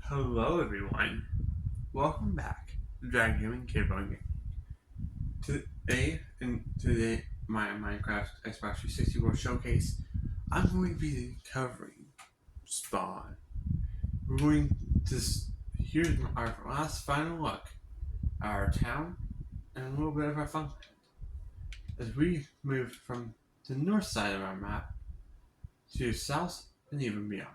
Hello everyone, welcome back to Dragon Gaming Kid Bone Game. Today, my Minecraft Xbox 360 World Showcase, I'm going to be covering Spawn. We're going to here's our last final look at our town and a little bit of our fun as we move from the north side of our map to south and even beyond.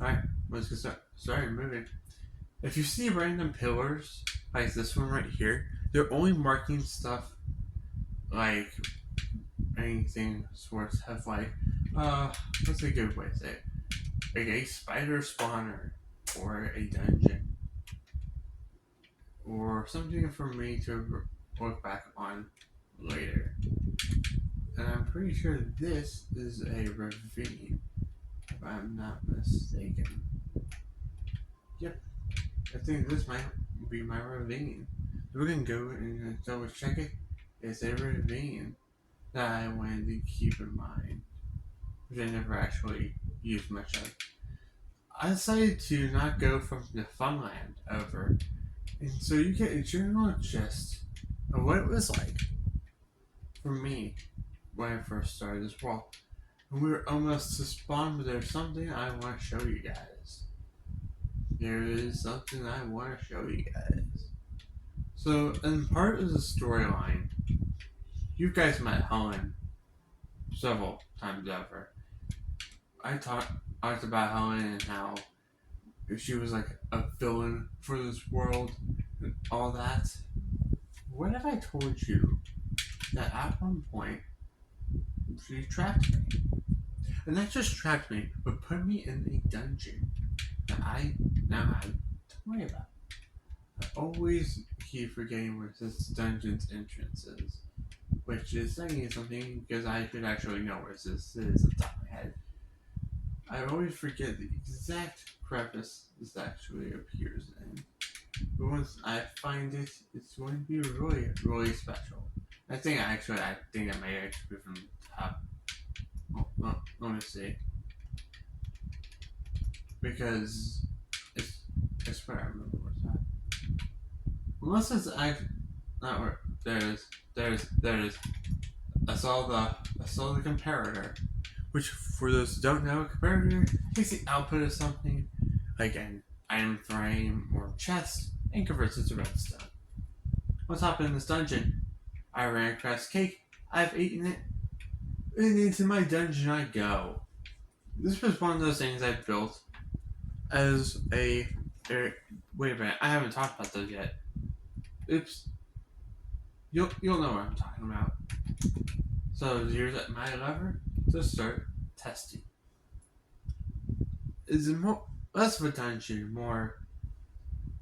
Alright, let's get started moving. If you see random pillars like this one right here, they're only marking stuff like anything sorts of what's a good way to say it? Like a spider spawner or a dungeon or something for me to look back on later. And I'm pretty sure this is a ravine, if I'm not mistaken. Yep, I think this might be my ravine. We're gonna go and double check it. It's a ravine that I wanted to keep in mind, which I never actually used much of. I decided to not go from the Funland over, and so you get a general gist of what it was like for me when I first started this world. And we were almost to spawn, but there's something I want to show you guys. There is something I want to show you guys. So, in part of the storyline, you guys met Helen several times over. I talked about Helen and how she was like a villain for this world and all that. What if I told you that at one point she trapped me? And not just trapped me, but put me in a dungeon that I now have to worry about. I always keep forgetting where this dungeon's entrance is, which is saying something because I should actually know where this is at the top of my head. I always forget the exact crevice this actually appears in. But once I find it, it's going to be really, really special. I think I may actually be from the top. Let me see. Because it's where I remember where it's at. Unless it's not where there it is. I saw the comparator. Which, for those who don't know, a comparator takes the output of something, like an iron frame or chest, and converts it to redstone. What's happened in this dungeon? I ran across cake, I've eaten it, and into my dungeon I go. This was one of those things I built as a... wait a minute, I haven't talked about those yet. Oops. You'll know what I'm talking about. So here's my lever to start testing. Is less of a dungeon, more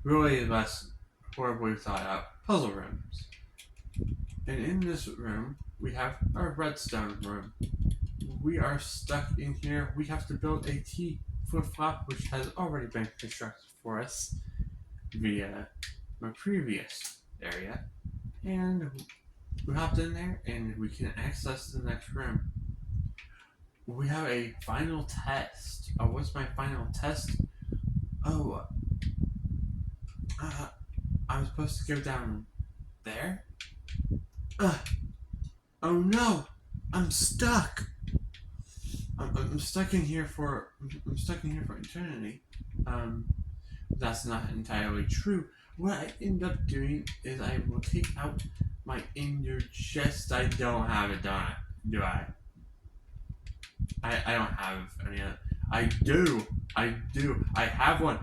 really less horribly thought out puzzle rooms. And in this room, we have our redstone room. We are stuck in here. We have to build a T flip-flop, which has already been constructed for us via my previous area. And we hopped in there, and we can access the next room. We have a final test. Oh, what's my final test? Oh, I'm supposed to go down there? Oh no! I'm stuck! I'm stuck in here for eternity. That's not entirely true. What I end up doing is I will take out my ender chest. I don't have it, do I? I don't have any other. I do. I have one.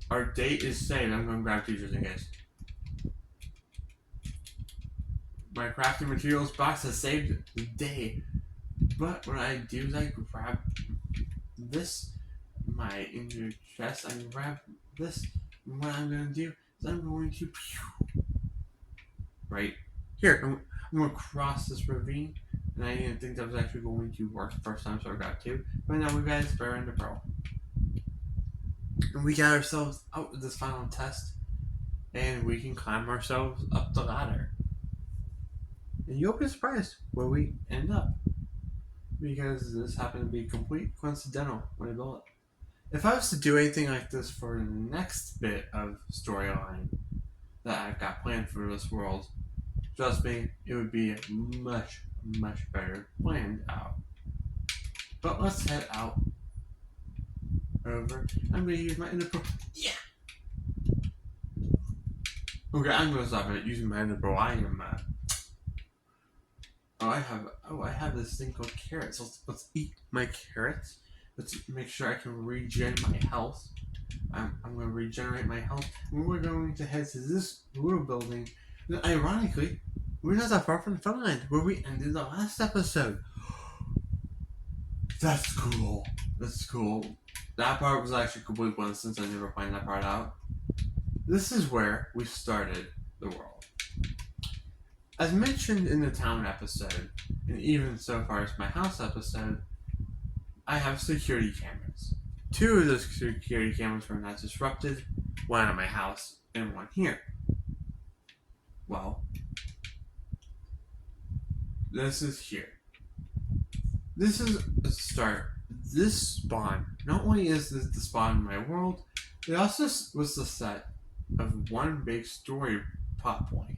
Our date is saved. I'm going to grab two just in case. My crafting materials box has saved the day. But what I do is I grab this, my ender chest. I grab this. And what I'm going to do is I'm going to... right here. I'm going to cross this ravine. And I didn't think that was actually going to work the first time, so I got two. But now we got a spare ender pearl. And we got ourselves out with this final test. And we can climb ourselves up the ladder. And you'll be surprised where we end up. because this happened to be complete coincidental when I built it. If I was to do anything like this for the next bit of storyline that I've got planned for this world, trust me, it would be much, much better planned out. But let's head out over. I'm gonna use my Ender Pearl. Yeah! Okay, I'm gonna stop it using my Ender Pearl. I am, I have this thing called carrots. Let's eat my carrots. Let's make sure I can regen my health. I'm going to regenerate my health. And we're going to head to this little building. Ironically, we're not that far from the front line where we ended the last episode. That's cool. That's cool. That part was actually complete coincidence. I never find that part out. This is where we started the world. As mentioned in the town episode, and even so far as my house episode, I have security cameras. 2 of those security cameras were not disrupted, one at my house and one here. Well, this is here. This is a start. This spawn, not only is this the spawn in my world, it also was the set of one big story plot point.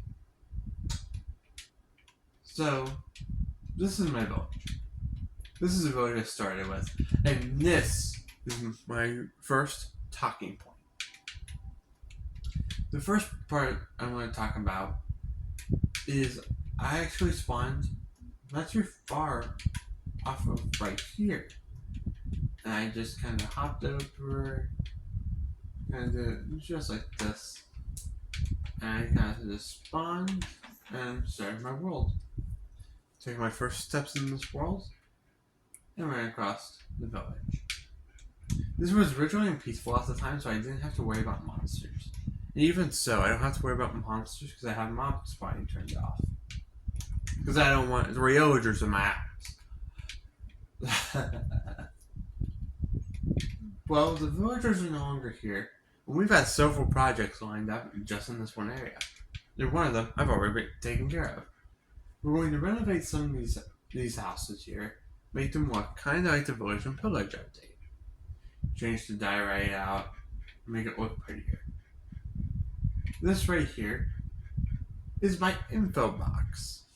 So, this is my village. This is the village I started with. And this is my first talking point. The first part I want to talk about is I actually spawned not too far off of right here. And I just kind of hopped over, and just like this. And I kind of just spawned and started my world. Took my first steps in this world and ran across the village. This was originally peaceful at the time, so I didn't have to worry about monsters. And even so, I don't have to worry about monsters because I have mob spawning turned off. Because I don't want the villagers in my house. Well, the villagers are no longer here. And we've had several projects lined up just in this one area. And one of them I've already been taken care of. We're going to renovate some of these houses here, make them look kind of like the Village and Pillage update. Change the diorite out, make it look prettier. This right here is my info box.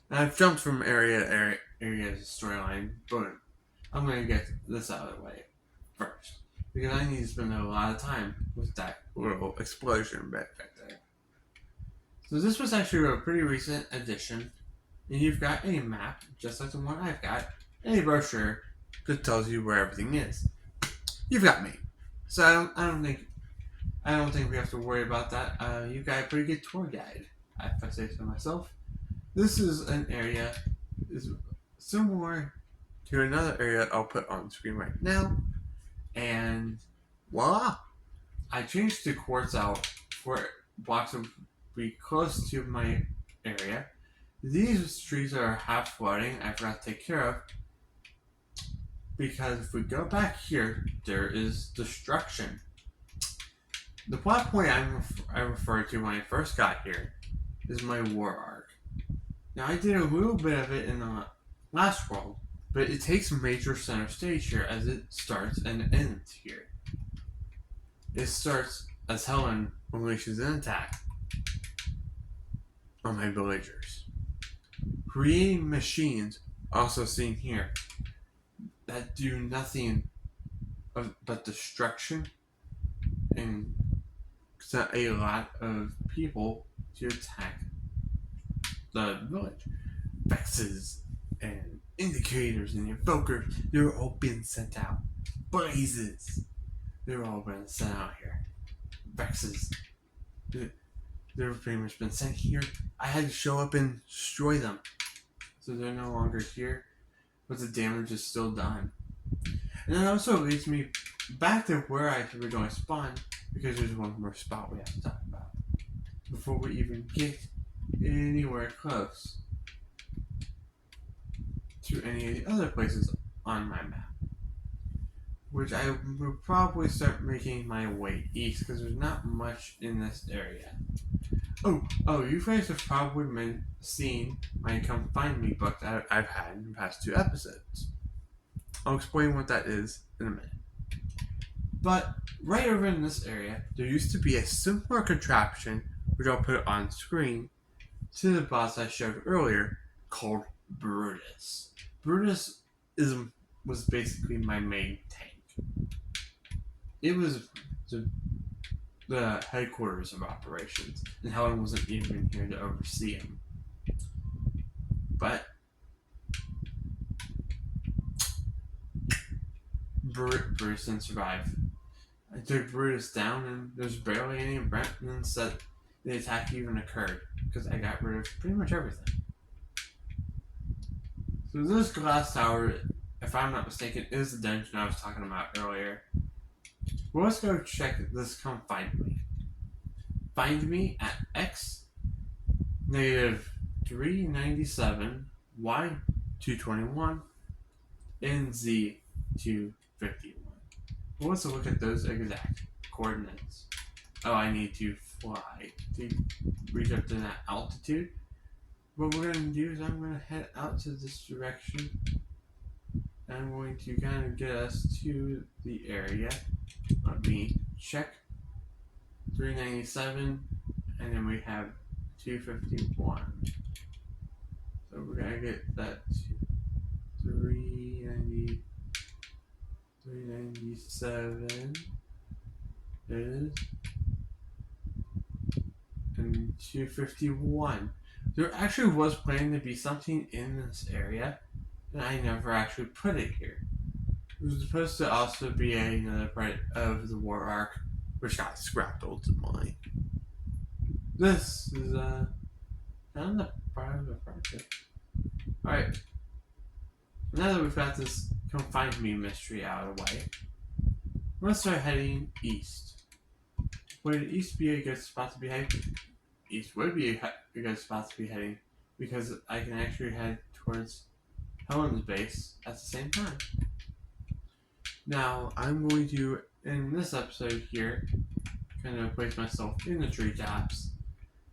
Now I've jumped from area to storyline, but I'm going to get this out of the way first. Because I need to spend a lot of time with that little explosion back there. So this was actually a pretty recent addition, and you've got a map, just like the one I've got, and a brochure that tells you where everything is. You've got me. So I don't think we have to worry about that. You've got a pretty good tour guide, if I say so myself. This is an area is similar to another area I'll put on screen right now, and voila! I changed the quartz out for blocks of be close to my area. These trees are half flooding. I forgot to take care of because if we go back here, there is destruction. The plot point I referred to when I first got here is my war arc. Now I did a little bit of it in the last world, but it takes major center stage here as it starts and ends here. It starts as Helen unleashes an attack on my villagers. Creating machines, also seen here, that do nothing but destruction and set a lot of people to attack the village. Vexes and indicators and invokers, they're all being sent out. Blazes, they're all being sent out here. Vexes, they're pretty much been sent here. I had to show up and destroy them. So they're no longer here, but the damage is still done. And that also leads me back to where I originally spawned, because there's one more spot we have to talk about before we even get anywhere close to any of the other places on my map. Which I will probably start making my way east, because there's not much in this area. Oh, you guys have probably seen my Come Find Me book that I've had in the past 2 episodes. I'll explain what that is in a minute. But right over in this area, there used to be a similar contraption, which I'll put on screen, to the boss I showed earlier, called Brutus. Brutus was basically my main tank. It was the headquarters of operations, and Helen wasn't even here to oversee him. But Brutus didn't survive. I took Brutus down, and there's barely any remnants that the attack even occurred, because I got rid of pretty much everything. So this glass tower, if I'm not mistaken, is the dungeon I was talking about earlier. Well, let's go check this. Come find me. Find me at X negative 397 Y 221 NZ 251. Well, let's look at those exact coordinates. Oh, I need to fly to reach up to that altitude. What we're going to do is I'm going to head out to this direction. I'm going to kind of get us to the area. Let me check. 397, and then we have 251. So we're going to get that to 397 is, and 251. There actually was planning to be something in this area, and I never actually put it here. It was supposed to also be another part of the war arc, which got scrapped ultimately. This is kind of the part of the project. Alright. Now that we've got this Come Find Me mystery out of the way, let's start heading east. Would east be a good spot to be heading? East would be a good spot to be heading, because I can actually head towards Helen's base at the same time. Now, I'm going to, in this episode here, kind of place myself in the treetops.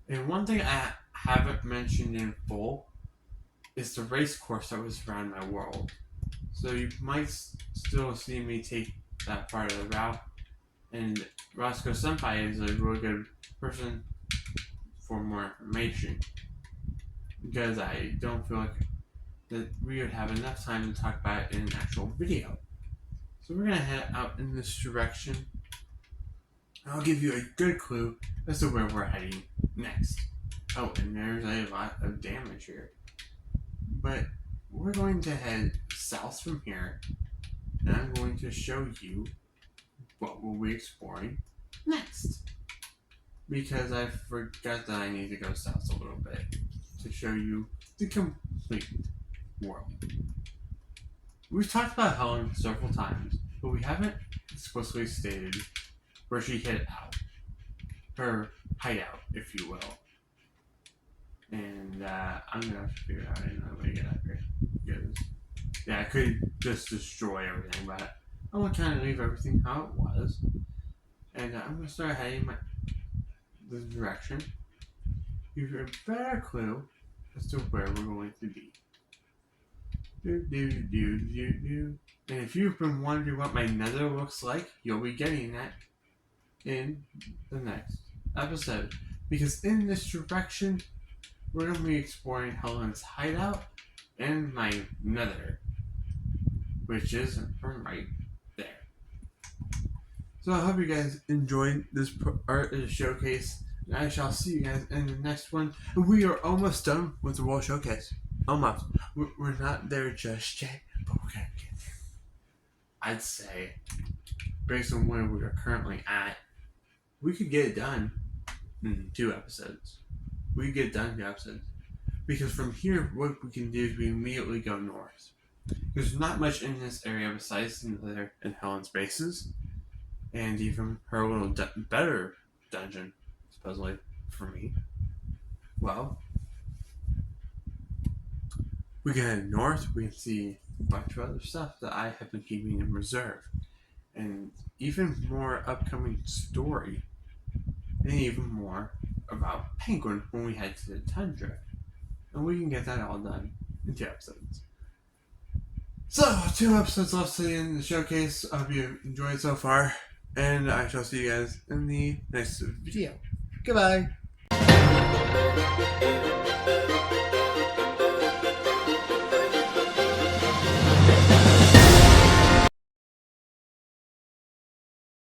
And one thing I haven't mentioned in full is the race course that was around my world. So you might still see me take that part of the route. And Roscoe Senpai is a really good person for more information, because I don't feel like that we would have enough time to talk about it in an actual video. So we're going to head out in this direction. I'll give you a good clue as to where we're heading next. Oh, and there's a lot of damage here. But we're going to head south from here, and I'm going to show you what we'll be exploring next. Because I forgot that I need to go south a little bit to show you the complete world. We've talked about Helen several times, but we haven't explicitly stated where she hid out. Her hideout, if you will. And I'm going to have to figure out another way to get out here. Because, yeah, I could just destroy everything, but I want to kind of leave everything how it was. And I'm going to start heading this direction. Give you a better clue as to where we're going to be. And if you've been wondering what my nether looks like, you'll be getting that in the next episode. Because in this direction, we're going to be exploring Helen's hideout and my nether, which is from right there. So I hope you guys enjoyed this art showcase, and I shall see you guys in the next one. We are almost done with the World Showcase. Almost. We're not there just yet, but we're going to get there. I'd say, based on where we are currently at, we could get it done in 2 episodes. We could get it done in 2 episodes. Because from here, what we can do is we immediately go north. There's not much in this area besides the Nether and Helen's bases. And even her little better dungeon, supposedly, for me. Well, we can head north, we can see a bunch of other stuff that I have been keeping in reserve. And even more upcoming story. And even more about Penguin when we head to the tundra. And we can get that all done in 2 episodes. So, 2 episodes left in the showcase. I hope you enjoyed so far. And I shall see you guys in the next video. Goodbye.